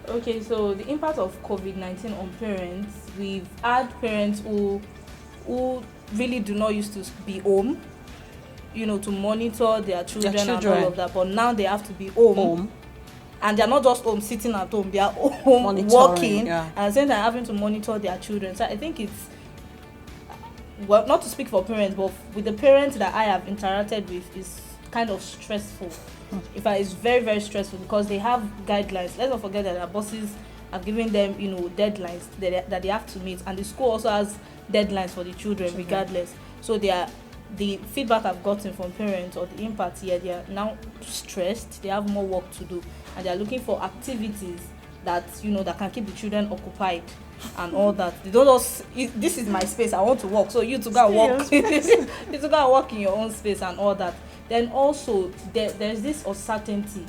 Okay, so the impact of COVID-19 on parents, we've had parents who really do not used to be home, to monitor their Their children and all of children that, but now they have to be home, home and they're not just home sitting at home, they are home monitoring. working, Yeah. and at the same time having to monitor their children. So I think it's, well, not to speak for parents, but with the parents that I have interacted with, is kind of stressful. In fact, it's very, very stressful because they have guidelines. Let's not forget that their bosses have given them, deadlines that they have to meet, and the school also has deadlines for the children, Children. regardless. So they are the feedback I've gotten from parents, or the impact here, they are now stressed. They have more work to do, and they are looking for activities that that can keep the children occupied and all that. They don't just, this is my space, I want to work, so you to go and Stay work. on You space. to go and work in your own space and all that. Then also there's this uncertainty.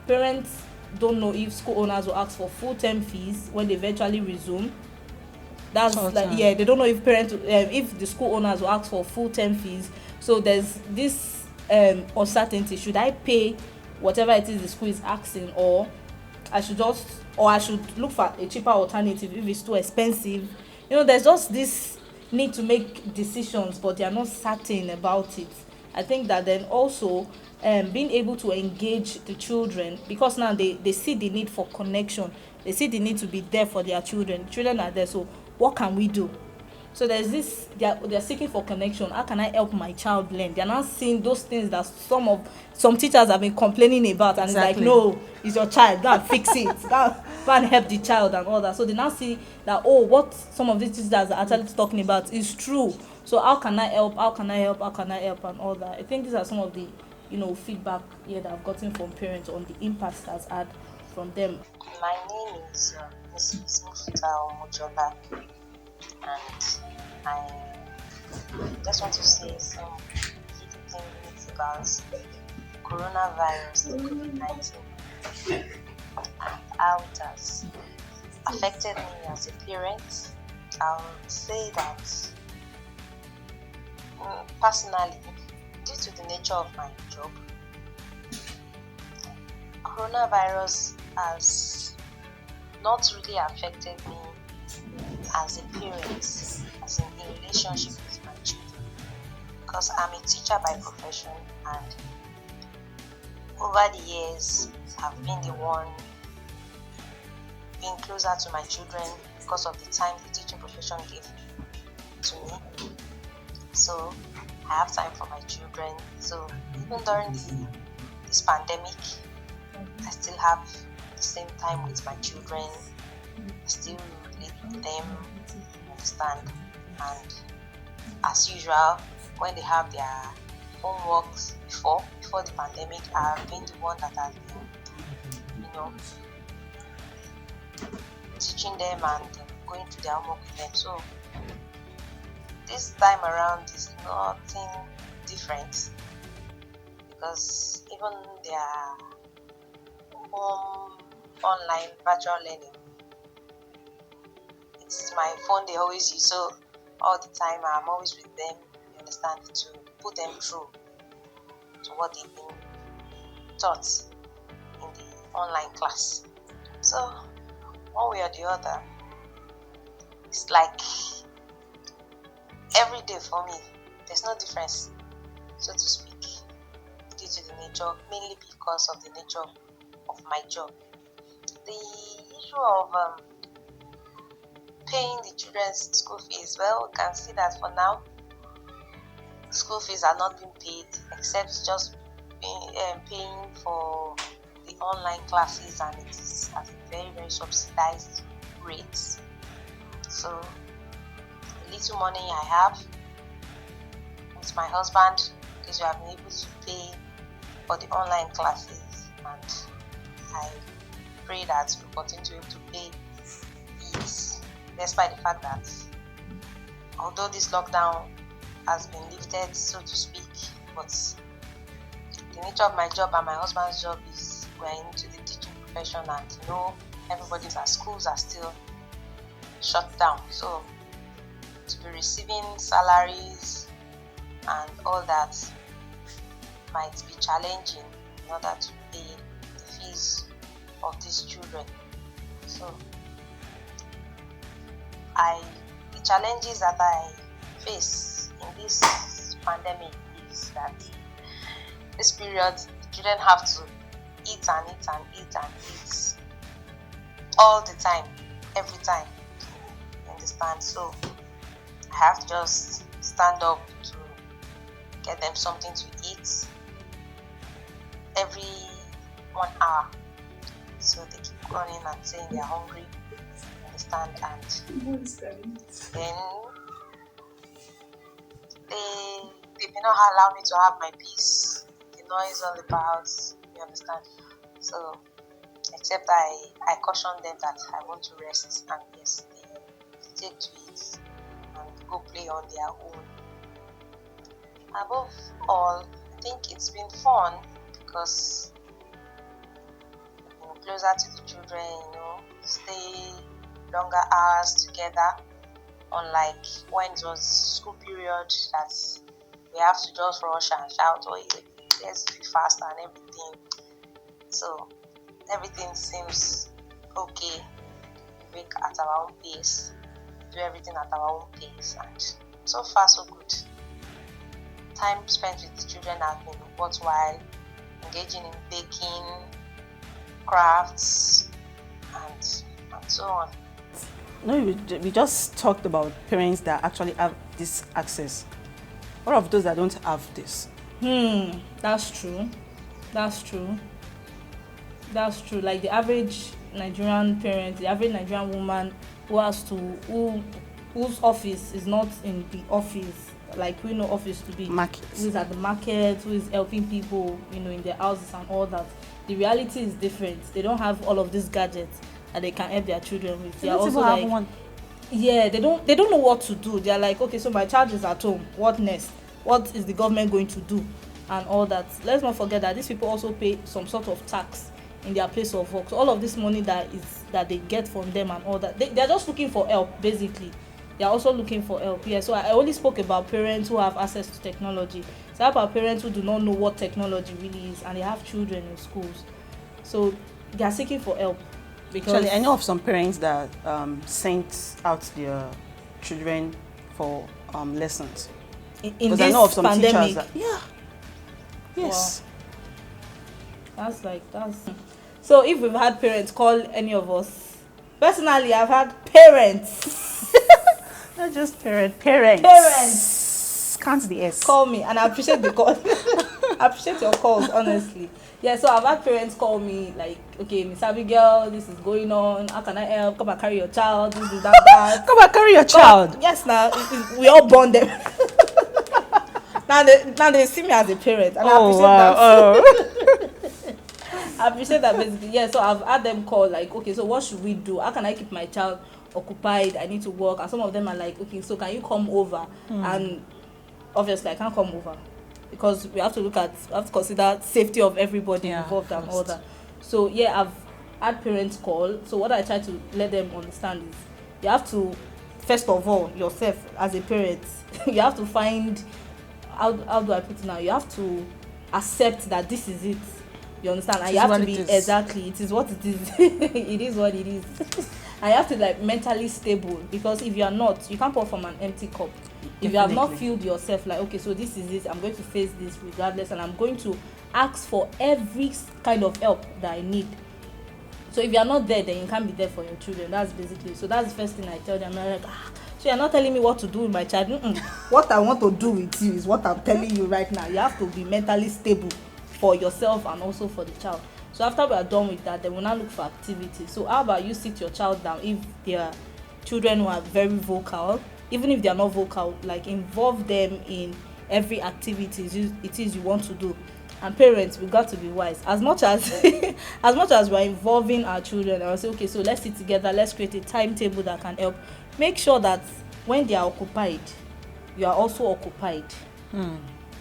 Parents don't know if school owners will ask for full term fees when they eventually resume. That's Short like, time. yeah, they don't know if parents if the school owners will ask for full term fees. So there's this uncertainty. Should I pay whatever it is the school is asking, or I should look for a cheaper alternative if it's too expensive? There's just this need to make decisions, but they are not certain about it. I think that then also, being able to engage the children, because now they see the need for connection, they see the need to be there for their children. The children are there, so what can we do? So there's this, they're seeking for connection. How can I help my child learn? They're not seeing those things that some teachers have been complaining about, and it's like, Exactly. no, it's your child, go and fix it, go and help the child and all that. So they now see that, oh, what some of these teachers are actually talking about is true. So how can I help, and all that. I think these are some of the feedback here that I've gotten from parents on the impact that's had from them. My name is Mrs. Mufta Omojola, and I just want to say some key things about coronavirus, the COVID-19, and how it has affected me as a parent. I would say that personally, due to the nature of my job, coronavirus has not really affected me as a parent, as in relationship with my children, because I'm a teacher by profession, and over the years I've been the one being closer to my children because of the time the teaching profession gave to me. So I have time for my children. So even during this pandemic, I still have the same time with my children. I still relate with them, you understand. And as usual, when they have their homeworks before the pandemic, I've been the one that has been, teaching them and going to their homework with them. So this time around is nothing different, because even their home online virtual learning, it's my phone they always use. So all the time I'm always with them, you understand, to put them through to what they've been taught in the online class. So one way or the other, it's like every day for me, there's no difference, so to speak, due to the nature, mainly because of the nature of my job. The issue of paying the children's school fees, well, we can see that for now, school fees are not being paid, except just paying for the online classes, and it is at a very, very subsidized rate. So the little money I have with my husband, because we have been able to pay for the online classes, and I pray that we continue to be able to pay it, despite the fact that although this lockdown has been lifted, so to speak, but the nature of my job and my husband's job is we're into the teaching profession, and everybody's at schools are still shut down. So to be receiving salaries and all that might be challenging in order to pay the fees of these children. So I the challenges that I face in this pandemic is that this period the children have to eat and eat and eat and eat all the time, every time. You understand? So I have to just stand up to get them something to eat every 1 hour. So they keep running and saying they're hungry. You understand? And then they may not allow me to have my peace. The noise all about, you understand? So except I caution them that I want to rest, and yes, they take to it and go play on their own. Above all, I think it's been fun because closer to the children, stay longer hours together, unlike when it was school period that we have to just rush and shout, oh, let's be fast and everything. So everything seems okay. We wake at our own pace, do everything at our own pace, and so far so good. Time spent with the children has been worthwhile, engaging in baking, crafts, and so on. No, we just talked about parents that actually have this access. What of those that don't have this? That's true. Like the average Nigerian parent, the average Nigerian woman whose office is not in the office, like we know office to be Markets. Who is at the market, who is helping people, in their houses and all that. The reality is different. They don't have all of these gadgets that they can help their children with. They are also like, one. Yeah, they don't know what to do. They are like, okay, so my child is at home. What next? What is the government going to do? And all that. Let's not forget that these people also pay some sort of tax in their place of work. So all of this money that they get from them and all that, they're just looking for help, basically. They're also looking for help. Yeah, so I only spoke about parents who have access to technology. So I have our parents who do not know what technology really is, and they have children in schools. So they are seeking for help. Because actually, I know of some parents that sent out their children for lessons. In this I know of some pandemic. Yeah. Yes. Wow. That's. So if we've had parents call any of us, personally, I've had parents. Not just parents. Count the S. Call me, and I appreciate the call. I appreciate your calls, honestly. Yeah, so I've had parents call me like, okay, Miss Abigail, this is going on. How can I help? Come and carry your child. This is that. Come and carry your child. Yes, now we all born them. now they see me as a parent, and I appreciate that. I appreciate that basically. Yeah, so I've had them call like, okay, so what should we do? How can I keep my child occupied? I need to work. And some of them are like, okay, so can you come over? And obviously I can't come over because we have to consider safety of everybody involved and all that. So yeah, I've had parents call. So what I try to let them understand is you have to, first of all, yourself as a parent, you have to find, how do I put it now? You have to accept that this is it. You understand? And you have to be exactly. It is what it is. It is what it is. And you have to like mentally stable, because if you are not, you can't pour from an empty cup. If you have not filled yourself like, okay, so this is it, I'm going to face this regardless, and I'm going to ask for every kind of help that I need. So if you are not there, then you can't be there for your children. That's basically. So that's the first thing I tell them. I'm like, so you're not telling me what to do with my child. What I want to do with you is what I'm telling you right now. You have to be mentally stable for yourself and also for the child. So after we are done with that, then we'll now look for activities. So how about you sit your child down, if they are children who are very vocal, even if they are not vocal, like involve them in every activity it is you want to do. And parents, we got to be wise. As much as we're involving our children, I will say, okay, so let's sit together, let's create a timetable that can help. Make sure that when they are occupied, you are also occupied.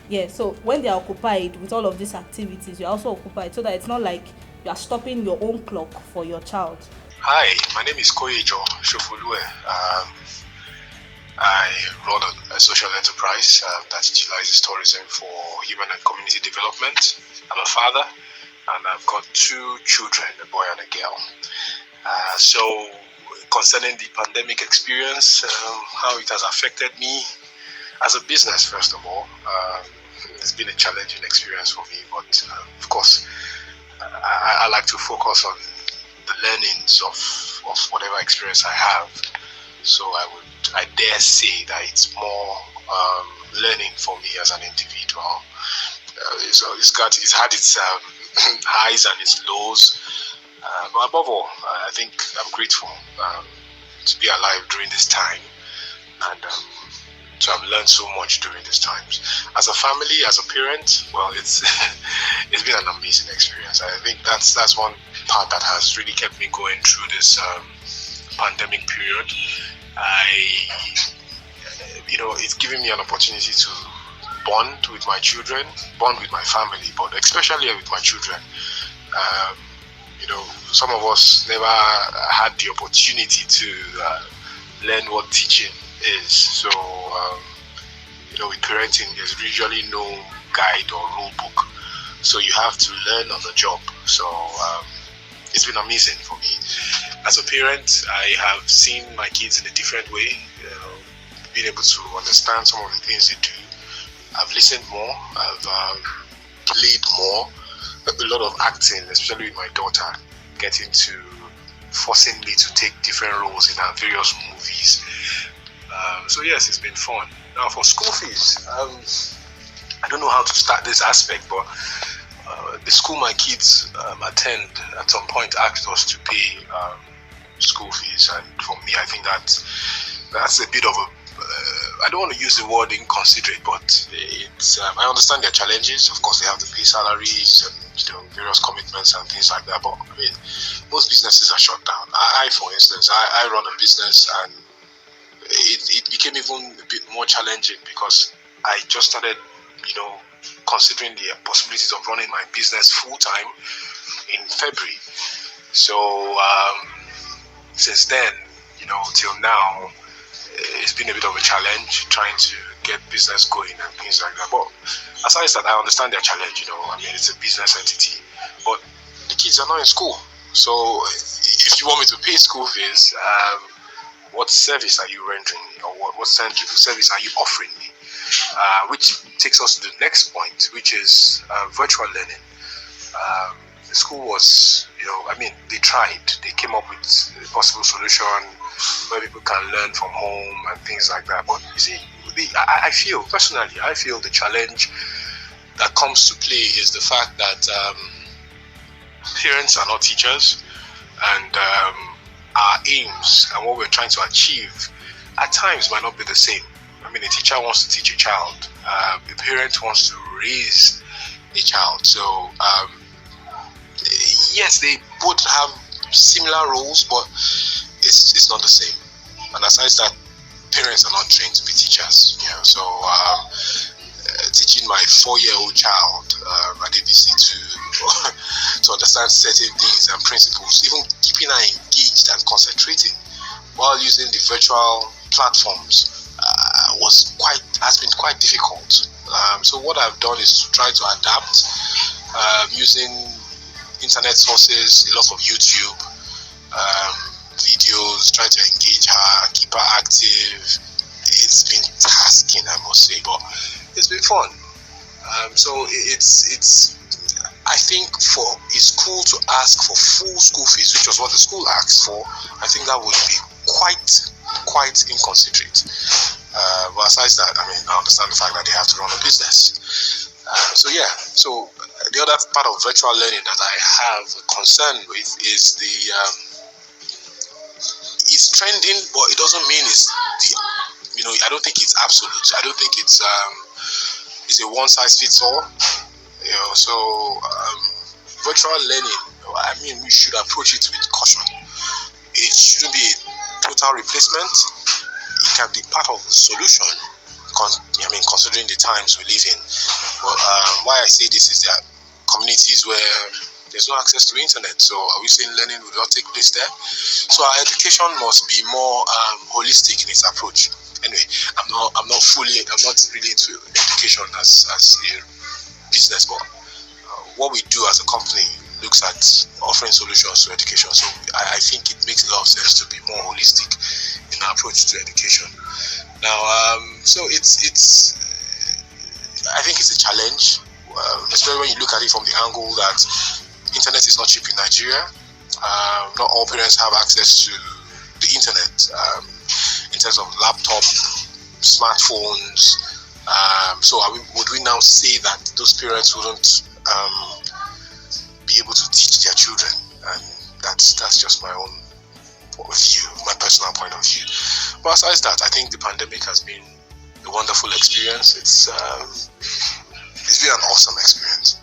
Yeah, so when they are occupied with all of these activities, you're also occupied, so that it's not like you are stopping your own clock for your child. Hi, my name is Koyejo Shofulue. I run a social enterprise that utilizes tourism for human and community development. I'm a father, and I've got 2 children, a boy and a girl. So concerning the pandemic experience, how it has affected me as a business, first of all, it's been a challenging experience for me. But of course, I like to focus on the learnings of whatever experience I have. So I dare say that it's more learning for me as an individual. It's had its highs and its lows. But above all, I think I'm grateful to be alive during this time, and to have learned so much during these times. As a family, as a parent, well, it's it's been an amazing experience. I think that's one part that has really kept me going through this pandemic period. It's given me an opportunity to bond with my children, bond with my family, but especially with my children. Some of us never had the opportunity to learn what teaching is. So, with parenting, there's usually no guide or rule book. So you have to learn on the job. So it's been amazing for me. As a parent, I have seen my kids in a different way, being able to understand some of the things they do. I've listened more, I've played more, a lot of acting, especially with my daughter, getting to forcing me to take different roles in our various movies. So yes, it's been fun. Now for school fees, I don't know how to start this aspect, but the school my kids attend at some point asked us to pay school fees, and for me, I think that's a bit of a I don't want to use the word inconsiderate, but it's I understand their challenges. Of course, they have to pay salaries and various commitments and things like that. But I mean, most businesses are shut down. I for instance, I run a business, and it became even a bit more challenging because I just started, considering the possibilities of running my business full time in February. So since then, till now, it's been a bit of a challenge trying to get business going and things like that. But aside that, I understand their challenge. It's a business entity, but the kids are not in school. So if you want me to pay school fees, what service are you rendering me, or what service are you offering me? Which takes us to the next point, which is virtual learning. The school was, they tried. They came up with a possible solution where people can learn from home and things like that. But you see, I feel the challenge that comes to play is the fact that parents are not teachers, and our aims and what we're trying to achieve at times might not be the same. A teacher wants to teach a child, a parent wants to raise a child. So yes, they both have similar roles, but it's not the same. And aside that, parents are not trained to be teachers. So teaching my 4-year-old child at ABC to understand certain things and principles, even keeping her engaged and concentrating while using the virtual platforms has been quite difficult. So what I've done is to try to adapt using internet sources, a lot of YouTube videos, try to engage her, keep her active. It's been tasking, I must say, but it's been fun. So it's I think for a school to ask for full school fees, which was what the school asked for, I think that would be quite inconsiderate. But aside that, I understand the fact that they have to run a business. So the other part of virtual learning that I have a concern with is it's trending, but it doesn't mean it's I don't think it's absolute. I don't think it's a one size fits all. Virtual learning, we should approach it with caution. It shouldn't be a total replacement. It can be part of the solution, considering the times we live in. But why I say this is that communities where there's no access to internet, so are we saying learning will not take place there? So our education must be more holistic in its approach. Anyway, I'm not really into education as a business, but what we do as a company, looks at offering solutions to education. So I think it makes a lot of sense to be more holistic in our approach to education. Now, so it's I think it's a challenge, especially when you look at it from the angle that internet is not cheap in Nigeria. Not all parents have access to the internet in terms of laptop, smartphones. So would we now say that those parents wouldn't be able to teach their children? And that's just my own view, my personal point of view. But besides that, I think the pandemic has been a wonderful experience. It's been an awesome experience.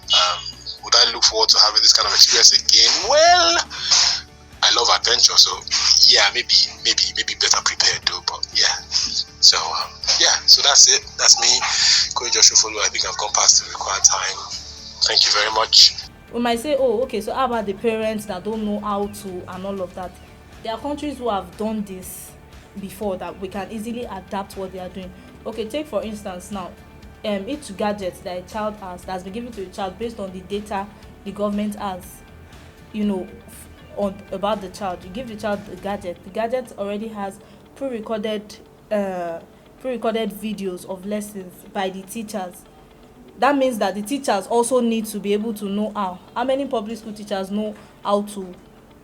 Would I look forward to having this kind of experience again? Well, I love adventure, so yeah, maybe better prepared though. But yeah, so so that's it. That's me, Koyi Joshua Follow. I think I've gone past the required time. Thank you very much. We might say, oh, okay, so how about the parents that don't know how to and all of that? There are countries who have done this before that we can easily adapt what they are doing. Okay, take for instance now, each gadget that a child has that's been given to a child based on the data the government has, about the child. You give the child the gadget already has pre-recorded videos of lessons by the teachers. That means that the teachers also need to be able to know how many public school teachers know how to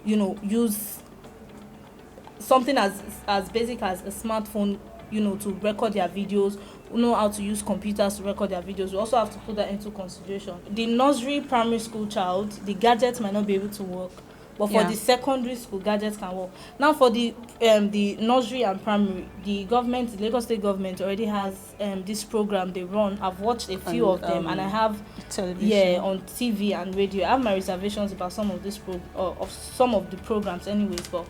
use something as basic as a smartphone to record their videos, know how to use computers to record their videos. We also have to put that into consideration. The nursery primary school child, the gadgets might not be able to work, but for the secondary school, gadgets can work. Now for the nursery and primary, the Lagos State government already has this program they run. I've watched a few of them, and I have television, on TV and radio. I have my reservations about some of some of the programs anyways, but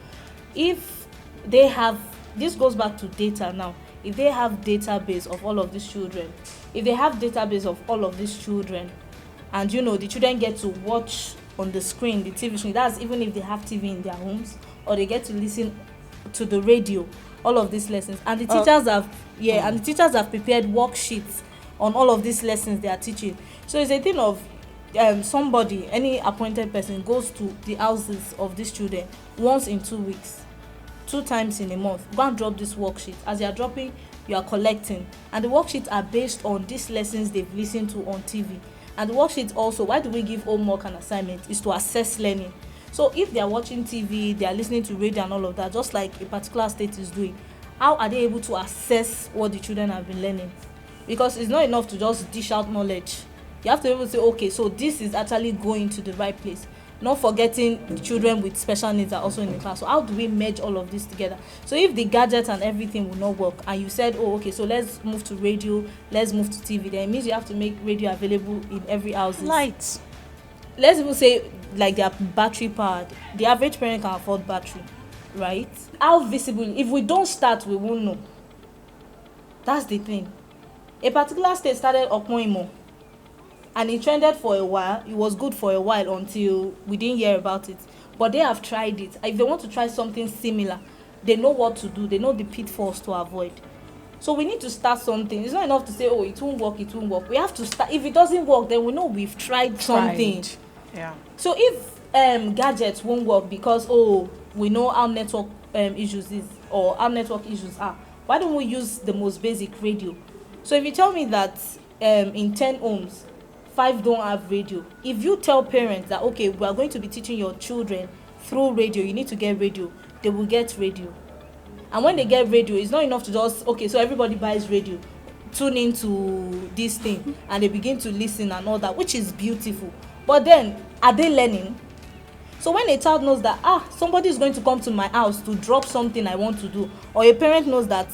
if they have, this goes back to data now. If they have database of all of these children, and the children get to watch on the screen, the TV screen, that's even if they have TV in their homes, or they get to listen to the radio, all of these lessons, and the teachers have prepared worksheets on all of these lessons they are teaching. So it's a thing of somebody, any appointed person, goes to the houses of these children once in 2 weeks, 2 times in a month. Go and drop this worksheet. As you are dropping, you are collecting, and the worksheets are based on these lessons they've listened to on TV. And the worksheets also, why do we give homework and assignment? Is to assess learning. So if they are watching TV, they are listening to radio and all of that, just like a particular state is doing, how are they able to assess what the children have been learning? Because it's not enough to just dish out knowledge. You have to be able to say, okay, so this is actually going to the right place. Not forgetting the children with special needs are also in the class. So how do we merge all of this together? So if the gadgets and everything will not work, and you said, oh, okay, so let's move to radio, let's move to TV, then it means you have to make radio available in every house. Lights. Let's even say like they are battery powered. The average parent can afford battery, right? How visible? If we don't start, we won't know. That's the thing. A particular state started Okmoimo, and it trended for a while. It was good for a while until we didn't hear about it. But they have tried it. If they want to try something similar, they know what to do. They know the pitfalls to avoid. So we need to start something. It's not enough to say, oh, it won't work. We have to start. If it doesn't work, then we know we've tried something. Yeah. So if gadgets won't work because, we know how network issues is, or how network issues are, why don't we use the most basic radio? So if you tell me that in 10 homes, 5 don't have radio. If you tell parents that, okay, we are going to be teaching your children through radio, you need to get radio, they will get radio. And when they get radio, it's not enough to just, okay, so everybody buys radio, tune into this thing, and they begin to listen and all that, which is beautiful. But then, are they learning? So when a child knows that, somebody is going to come to my house to drop something I want to do, or a parent knows that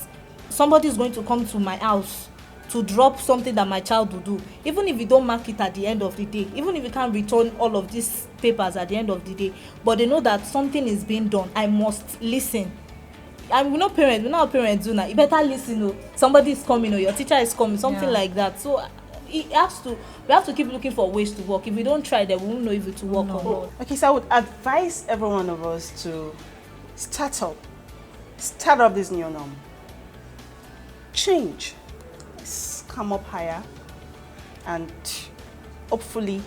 somebody is going to come to my house to drop something that my child will do, even if you don't mark it at the end of the day, even if you can't return all of these papers at the end of the day, but they know that something is being done, I must listen. And we know how parents do now. You better listen. Somebody is coming, or your teacher is coming, something like that. So we have to keep looking for ways to work. If we don't try, then we won't know if it will work or not. Okay, so I would advise every one of us to start up this new norm. Change. Come up higher, and hopefully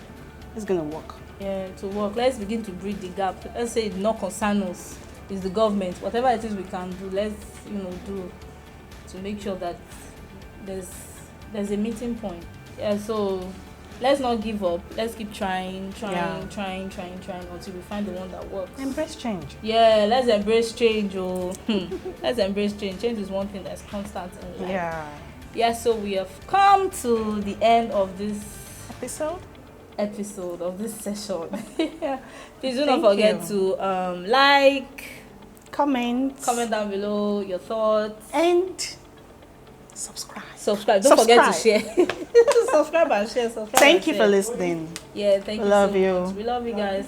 it's gonna work. Yeah, to work. Let's begin to bridge the gap. Let's say it not concern us. It's the government. Whatever it is we can do, let's do to make sure that there's a meeting point. Yeah, so let's not give up. Let's keep trying until we find the one that works. Embrace change. Yeah, let's embrace change. Let's embrace change. Change is one thing that's constant in life. Yeah. Yeah, so we have come to the end of this episode of this session. Please do not forget to like, comment down below your thoughts, and subscribe. Don't forget to share. Subscribe and share. Thank you for listening. Yeah, thank you. Love you. Much. We love you guys.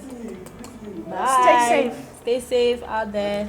Bye. Stay safe out there.